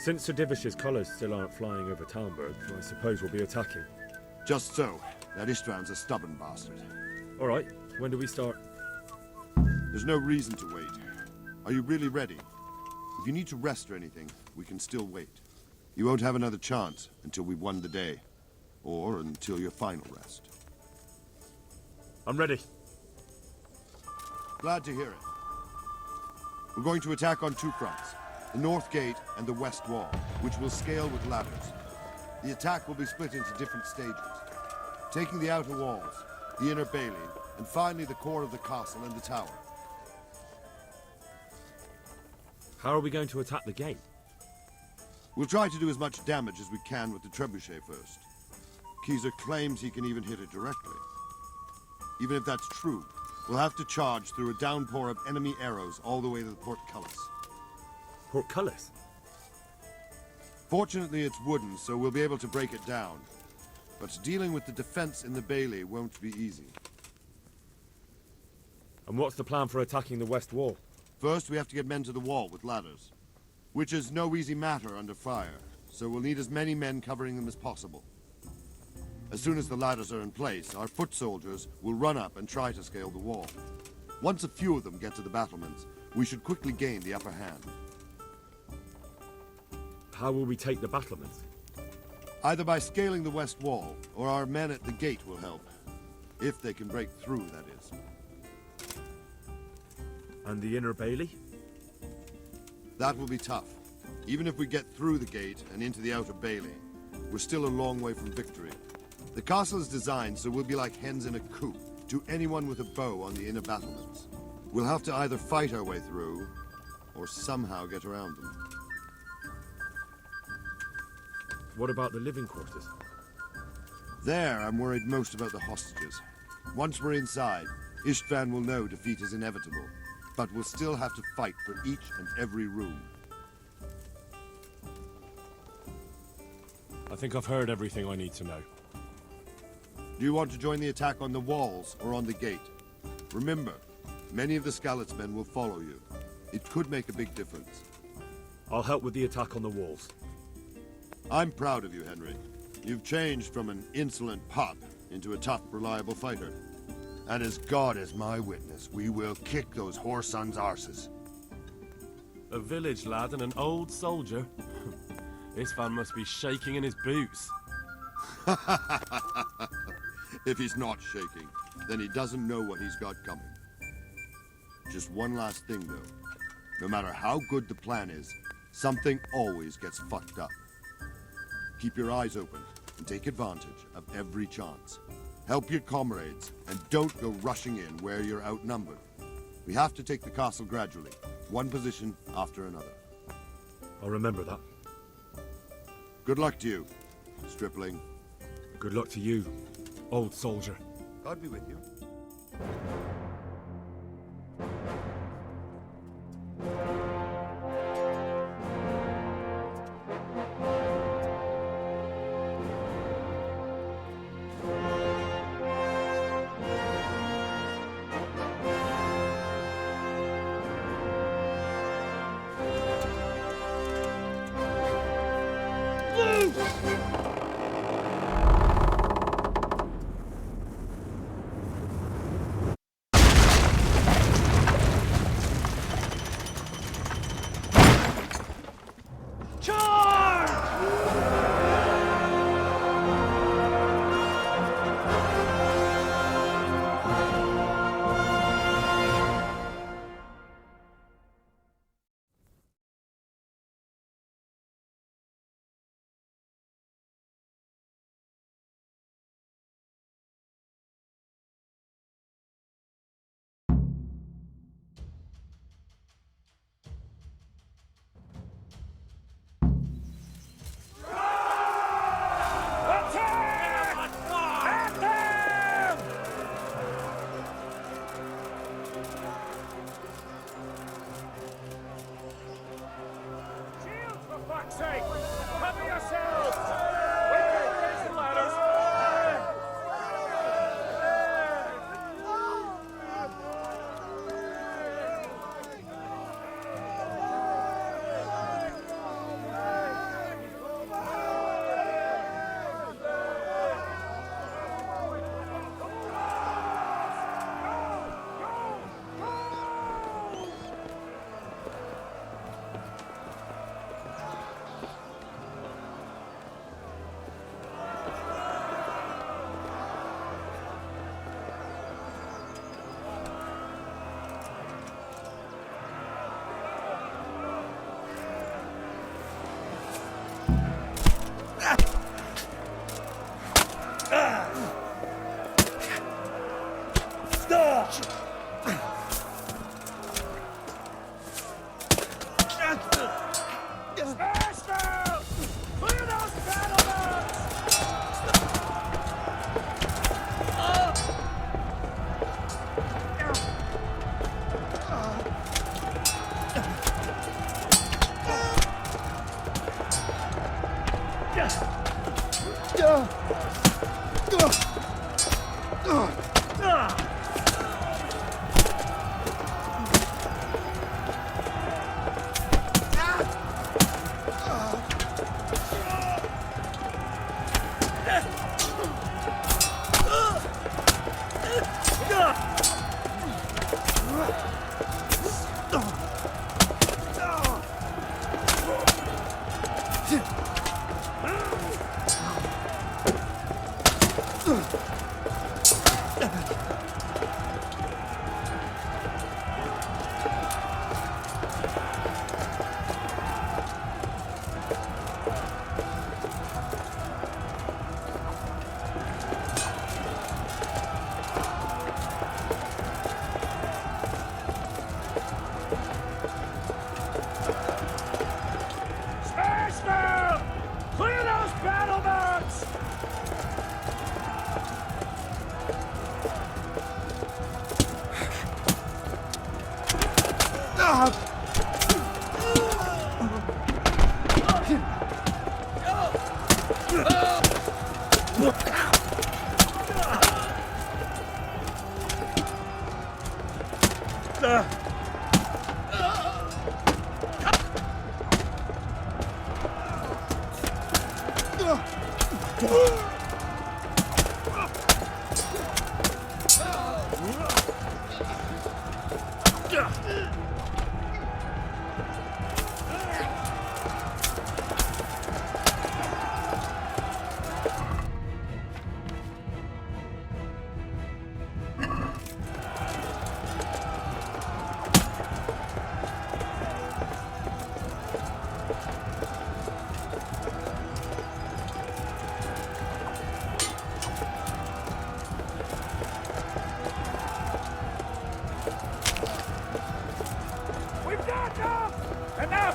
Since Sir Divish's colours still aren't flying over Talmberg, I suppose we'll be attacking. Just so. That Ishtvan's a stubborn bastard. Alright, when do we start? There's no reason to wait. Are you really ready? If you need to rest or anything, we can still wait. You won't have another chance until we've won the day. Or until your final rest. I'm ready. Glad to hear it. We're going to attack on two fronts. The North Gate and the West Wall, which will scale with ladders. The attack will be split into different stages. Taking the outer walls, the inner bailey, and finally the core of the castle and the tower. How are we going to attack the gate? We'll try to do as much damage as we can with the trebuchet first. Keezer claims he can even hit it directly. Even if that's true, we'll have to charge through a downpour of enemy arrows all the way to the portcullis. Portcullis? Fortunately, it's wooden, so we'll be able to break it down. But dealing with the defense in the bailey won't be easy. And what's the plan for attacking the West Wall? First, we have to get men to the wall with ladders, which is no easy matter under fire, so we'll need as many men covering them as possible. As soon as the ladders are in place, our foot soldiers will run up and try to scale the wall. Once a few of them get to the battlements, we should quickly gain the upper hand. How will we take the battlements? Either by scaling the west wall, or our men at the gate will help. If they can break through, that is. And the inner bailey? That will be tough. Even if we get through the gate and into the outer bailey, we're still a long way from victory. The castle is designed so we'll be like hens in a coop to anyone with a bow on the inner battlements. We'll have to either fight our way through, or somehow get around them. What about the living quarters? There, I'm worried most about the hostages. Once we're inside, Ishtvan will know defeat is inevitable, but we'll still have to fight for each and every room. I think I've heard everything I need to know. Do you want to join the attack on the walls or on the gate? Remember, many of the Skalitz men will follow you. It could make a big difference. I'll help with the attack on the walls. I'm proud of you, Henry. You've changed from an insolent pup into a tough, reliable fighter. And as God is my witness, we will kick those whore sons' arses. A village lad and an old soldier? This fan must be shaking in his boots. If he's not shaking, then he doesn't know what he's got coming. Just one last thing, though. No matter how good the plan is, something always gets fucked up. Keep your eyes open and take advantage of every chance. Help your comrades and don't go rushing in where you're outnumbered. We have to take the castle gradually, one position after another. I'll remember that. Good luck to you, stripling. Good luck to you, old soldier. God be with you.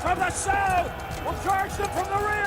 From the south! We'll charge them from the rear!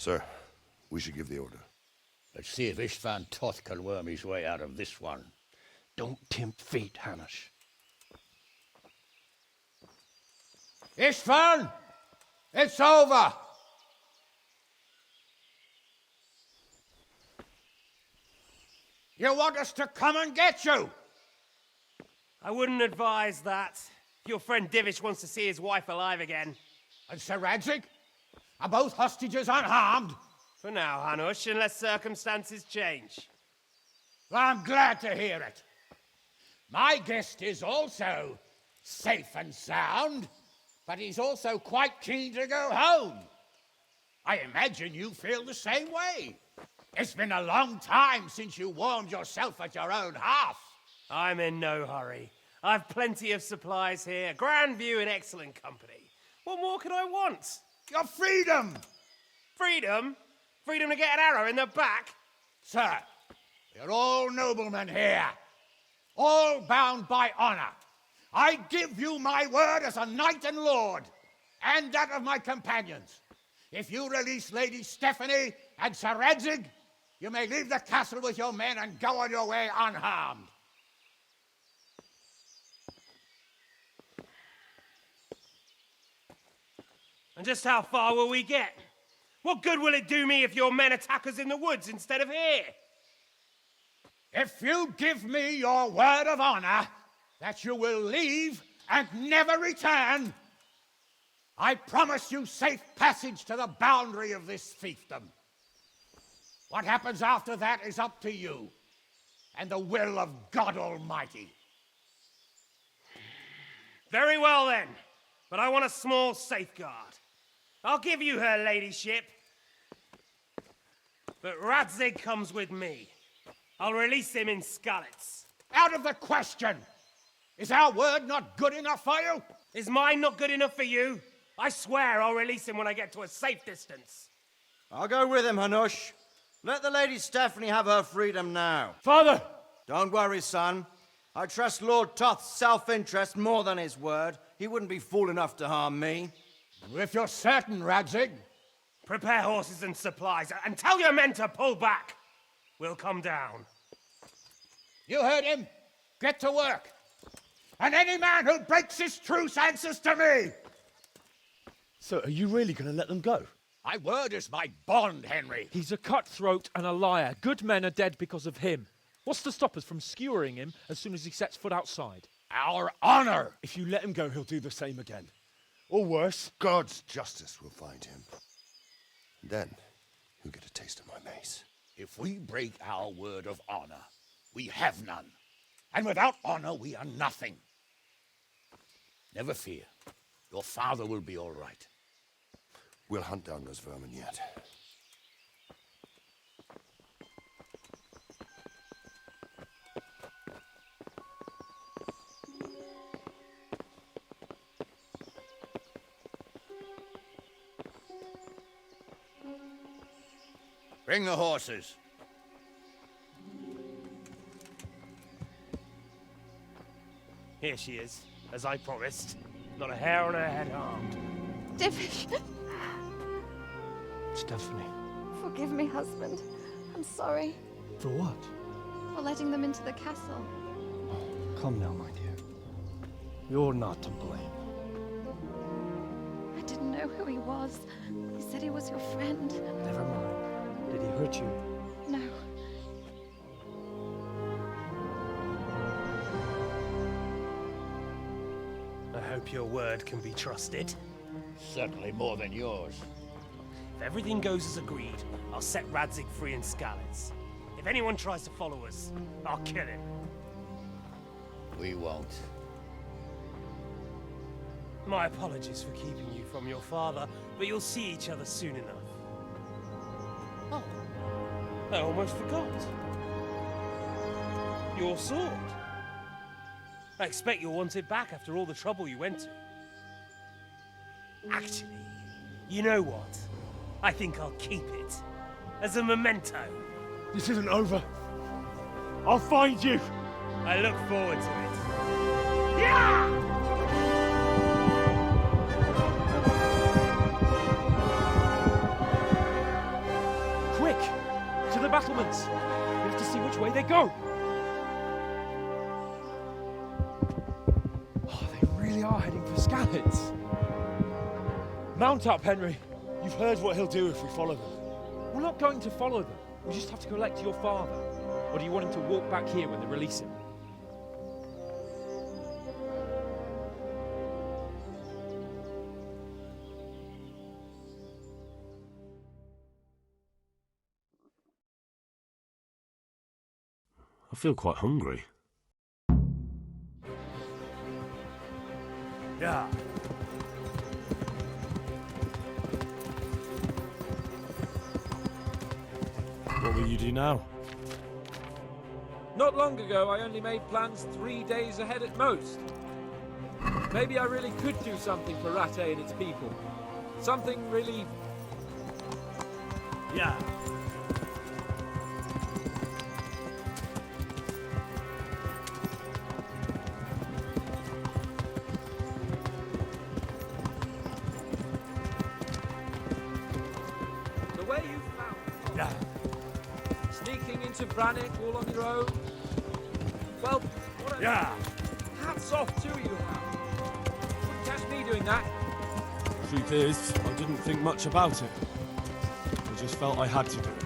Sir, we should give the order. Let's see if Istvan Toth can worm his way out of this one. Don't tempt fate, Hanush. Istvan! It's over! You want us to come and get you? I wouldn't advise that. Your friend Divish wants to see his wife alive again. And Sir Radzig? Are both hostages unharmed? For now, Hanush, unless circumstances change. I'm glad to hear it. My guest is also safe and sound, but he's also quite keen to go home. I imagine you feel the same way. It's been a long time since you warmed yourself at your own hearth. I'm in no hurry. I've plenty of supplies here, grand view and excellent company. What more could I want? Your freedom! Freedom? Freedom to get an arrow in the back? Sir, you're all noblemen here, all bound by honor. I give you my word as a knight and lord, and that of my companions. If you release Lady Stephanie and Sir Radzig, you may leave the castle with your men and go on your way unharmed. And just how far will we get? What good will it do me if your men attack us in the woods instead of here? If you give me your word of honor that you will leave and never return, I promise you safe passage to the boundary of this fiefdom. What happens after that is up to you and the will of God Almighty. Very well then, but I want a small safeguard. I'll give you her ladyship, but Radzig comes with me. I'll release him in Skalitz. Out of the question! Is our word not good enough for you? Is mine not good enough for you? I swear I'll release him when I get to a safe distance. I'll go with him, Hanush. Let the Lady Stephanie have her freedom now. Father! Don't worry, son. I trust Lord Toth's self-interest more than his word. He wouldn't be fool enough to harm me. If you're certain, Radzig. Prepare horses and supplies, and tell your men to pull back. We'll come down. You heard him. Get to work. And any man who breaks his truce answers to me. So are you really going to let them go? My word is my bond, Henry. He's a cutthroat and a liar. Good men are dead because of him. What's to stop us from skewering him as soon as he sets foot outside? Our honor! If you let him go, he'll do the same again. Or worse. God's justice will find him. Then, he'll get a taste of my mace. If we break our word of honor, we have none. And without honor, we are nothing. Never fear. Your father will be all right. We'll hunt down those vermin yet. Bring the horses. Here she is, as I promised. Not a hair on her head harmed. Divish, Stephanie. forgive me, husband. I'm sorry For what? for letting them into the castle. Come now, my dear. You're not to blame. I didn't know who he was. He said he was your friend. Never mind. Did he hurt you? No. I hope your word can be trusted. Certainly more than yours. If everything goes as agreed, I'll set Radzig free in Skalitz. If anyone tries to follow us, I'll kill him. We won't. My apologies for keeping you from your father, but you'll see each other soon enough. Oh, I almost forgot. Your sword. I expect you'll want it back after all the trouble you went to. Actually, you know what? I think I'll keep it. As a memento. This isn't over. I'll find you. I look forward to it. Yeah! Quick! To the battlements! We have to see which way they go! Oh, they really are heading for Skalitz. Mount up, Henry. You've heard what he'll do if we follow them. We're not going to follow them. We just have to collect your father. Or do you want him to walk back here when they release him? I feel quite hungry. Yeah. What will you do now? Not long ago, I only made plans 3 days ahead at most. Maybe I really could do something for Ratte and its people. Something really... Yeah. The way you found it. Yeah. Sneaking into Brannick all on your own. Well, what a... Yeah. Hats off to you, Hal. Wouldn't catch me doing that. Truth is, I didn't think much about it. I just felt I had to do it.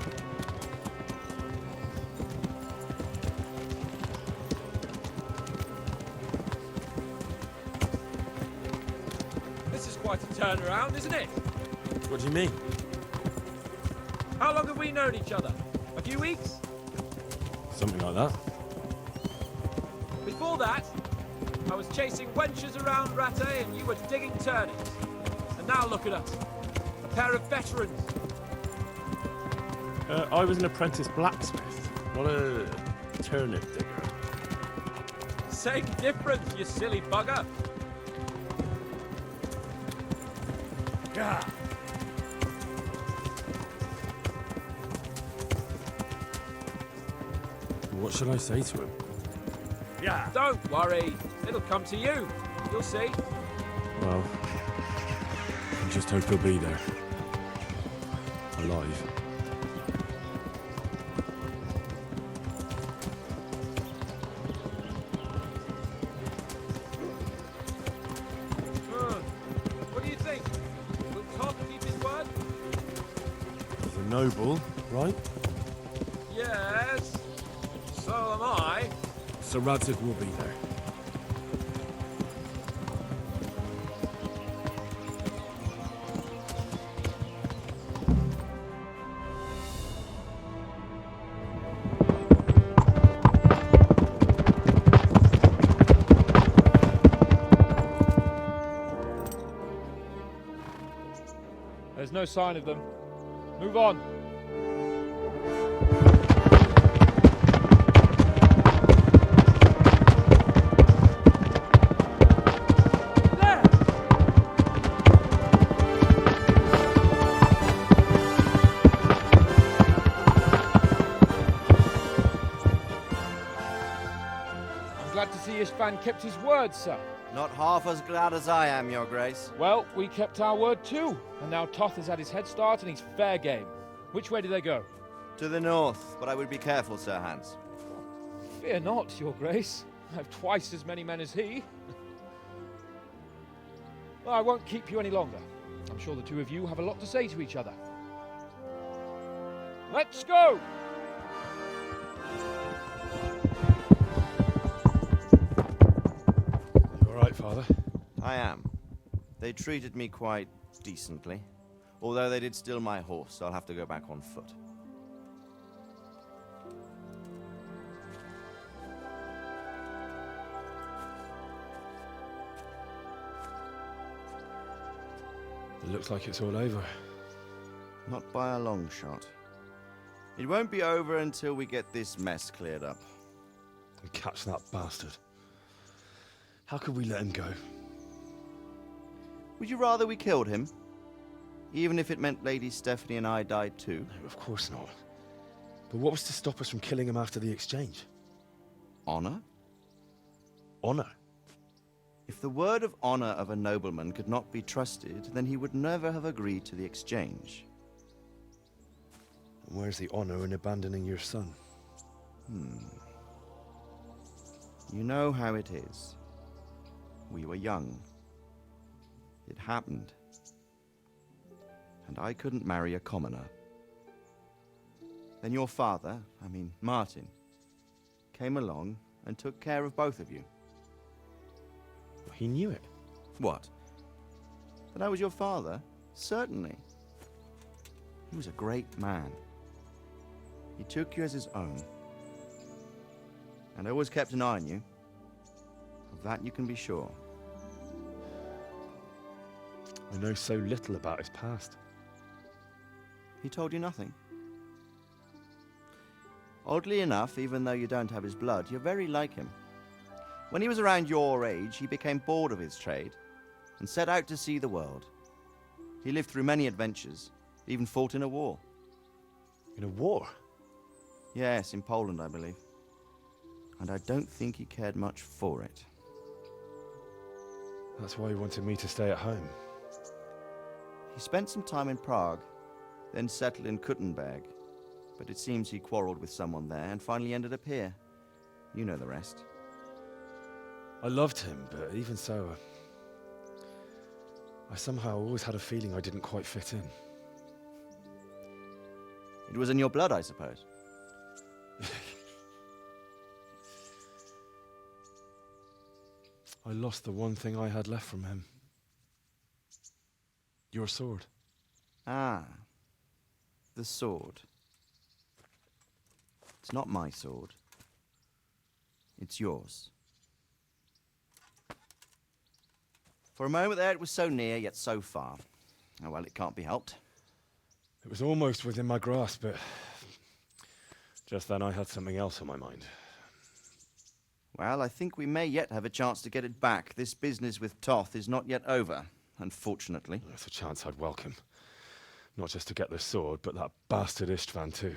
This is quite a turnaround, isn't it? What do you mean? How long have we known each other? A few weeks? Something like that. Before that, I was chasing wenches around Ratte and you were digging turnips. And now look at us. A pair of veterans. I was an apprentice blacksmith, not a turnip digger. Same difference, you silly bugger. Yeah. What should I say to him? Yeah. Don't worry. It'll come to you. You'll see. Well, I just hope he'll be there. Alive. What do you think? Will Todd keep his word? He's a noble, right? Yes. So Sir Radzig will be there. There's no sign of them. Move on. I'm glad to see Istvan kept his word, sir. Not half as glad as I am, Your Grace. Well, we kept our word too. And now Toth has had his head start and he's fair game. Which way do they go? To the north, but I would be careful, Sir Hans. Fear not, Your Grace. I have twice as many men as he. Well, I won't keep you any longer. I'm sure the two of you have a lot to say to each other. Let's go! You all right, Father? I am. They treated me quite decently. Although they did steal my horse, so I'll have to go back on foot. It looks like it's all over. Not by a long shot. It won't be over until we get this mess cleared up. And catch that bastard. How could we let him go? Would you rather we killed him? Even if it meant Lady Stephanie and I died too? No, of course not. But what was to stop us from killing him after the exchange? Honor? Honor? If the word of honor of a nobleman could not be trusted, then he would never have agreed to the exchange. And where's the honor in abandoning your son? You know how it is. We were young. It happened. And I couldn't marry a commoner. Then your father, Martin, came along and took care of both of you. He knew it. What? That I was your father? Certainly. He was a great man. He took you as his own. And always kept an eye on you. Of that you can be sure. I know so little about his past. He told you nothing? Oddly enough, even though you don't have his blood, you're very like him. When he was around your age, he became bored of his trade and set out to see the world. He lived through many adventures, even fought in a war. In a war? Yes, in Poland, I believe. And I don't think he cared much for it. That's why he wanted me to stay at home. He spent some time in Prague, then settled in Kuttenberg. But it seems he quarreled with someone there and finally ended up here. You know the rest. I loved him, but even so, I somehow always had a feeling I didn't quite fit in. It was in your blood, I suppose. I lost the one thing I had left from him. Your sword. Ah, the sword. It's not my sword. It's yours. For a moment there, it was so near, yet so far. Oh, well, it can't be helped. It was almost within my grasp, but just then I had something else on my mind. Well, I think we may yet have a chance to get it back. This business with Toth is not yet over, unfortunately. That's a chance I'd welcome. Not just to get the sword, but that bastard Istvan too.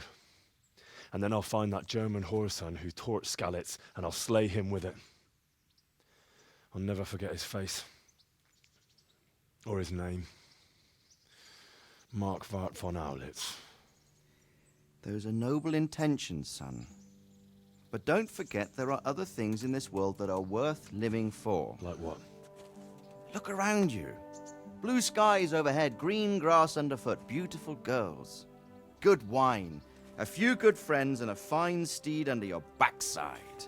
And then I'll find that German whoreson who torched Skalitz, and I'll slay him with it. I'll never forget his face. Or his name. Marquardt von Aulitz. Those are noble intentions, son. But don't forget there are other things in this world that are worth living for. Like what? Look around you. Blue skies overhead, green grass underfoot, beautiful girls. Good wine, a few good friends, and a fine steed under your backside.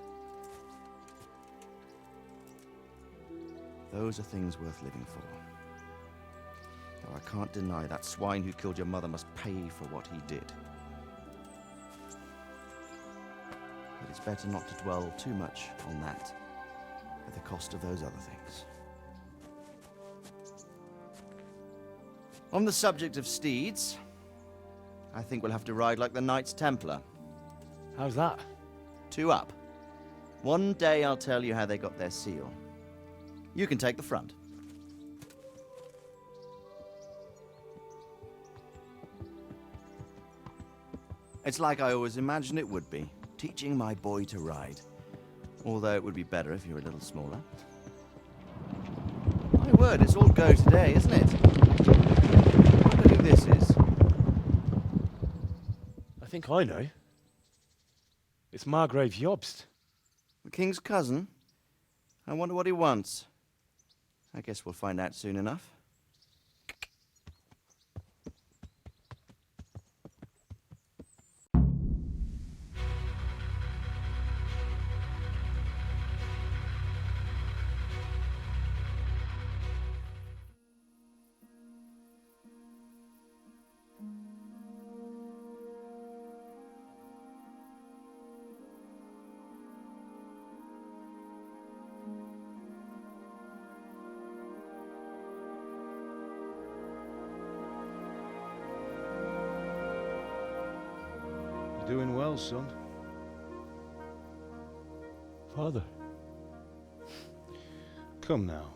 Those are things worth living for. Though I can't deny that swine who killed your mother must pay for what he did. But it's better not to dwell too much on that at the cost of those other things. On the subject of steeds, I think we'll have to ride like the Knights Templar. How's that? 2 up. One day I'll tell you how they got their seal. You can take the front. It's like I always imagined it would be, teaching my boy to ride. Although it would be better if you were a little smaller. My word, it's all go today, isn't it? I wonder who this is. I think I know. It's Margrave Jobst. The king's cousin? I wonder what he wants. I guess we'll find out soon enough. You're doing well, son. Father. Come now.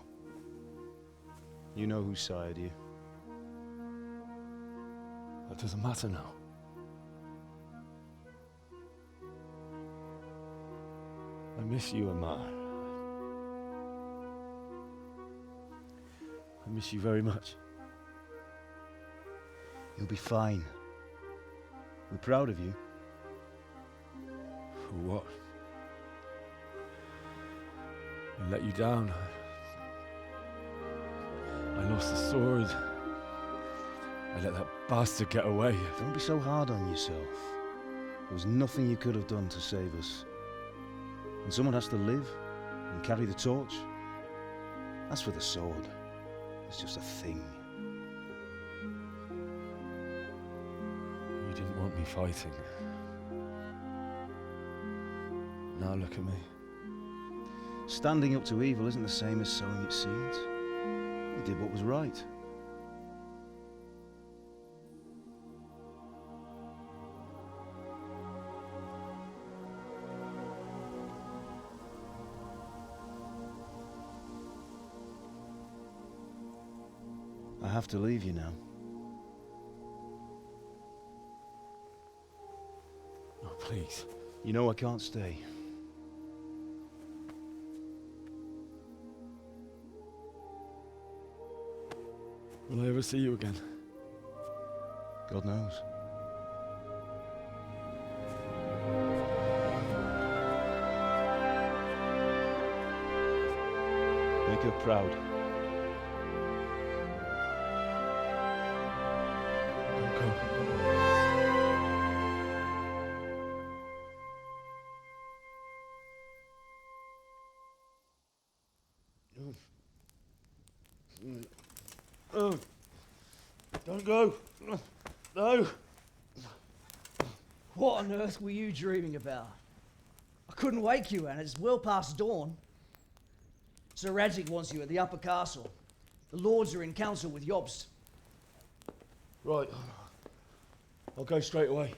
You know who sired you. That doesn't matter now. I miss you, Amar. I miss you very much. You'll be fine. We're proud of you. For what? I let you down. I lost the sword. I let that bastard get away. Don't be so hard on yourself. There was nothing you could have done to save us. And someone has to live and carry the torch. As for the sword, it's just a thing. You didn't want me fighting. Now look at me. Standing up to evil isn't the same as sowing its seeds. You did what was right. I have to leave you now. Oh, please. You know I can't stay. Will I ever see you again? God knows. Make her proud. Don't go. Oh, don't go. No. What on earth were you dreaming about? I couldn't wake you, and it's well past dawn. Sir Radzig wants you at the upper castle. The lords are in council with Jobst. Right. I'll go straight away.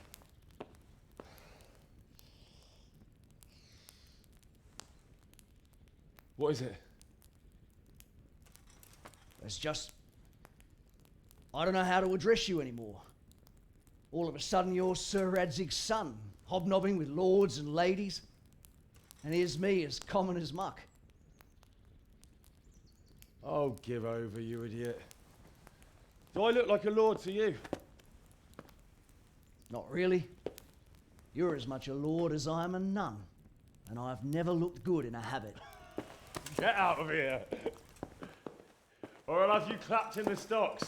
What is it? It's just... I don't know how to address you anymore. All of a sudden you're Sir Radzig's son, hobnobbing with lords and ladies. And here's me, as common as muck. Oh, give over, you idiot. Do I look like a lord to you? Not really. You're as much a lord as I am a nun. And I've never looked good in a habit. Get out of here! Or I'll have you clapped in the stocks.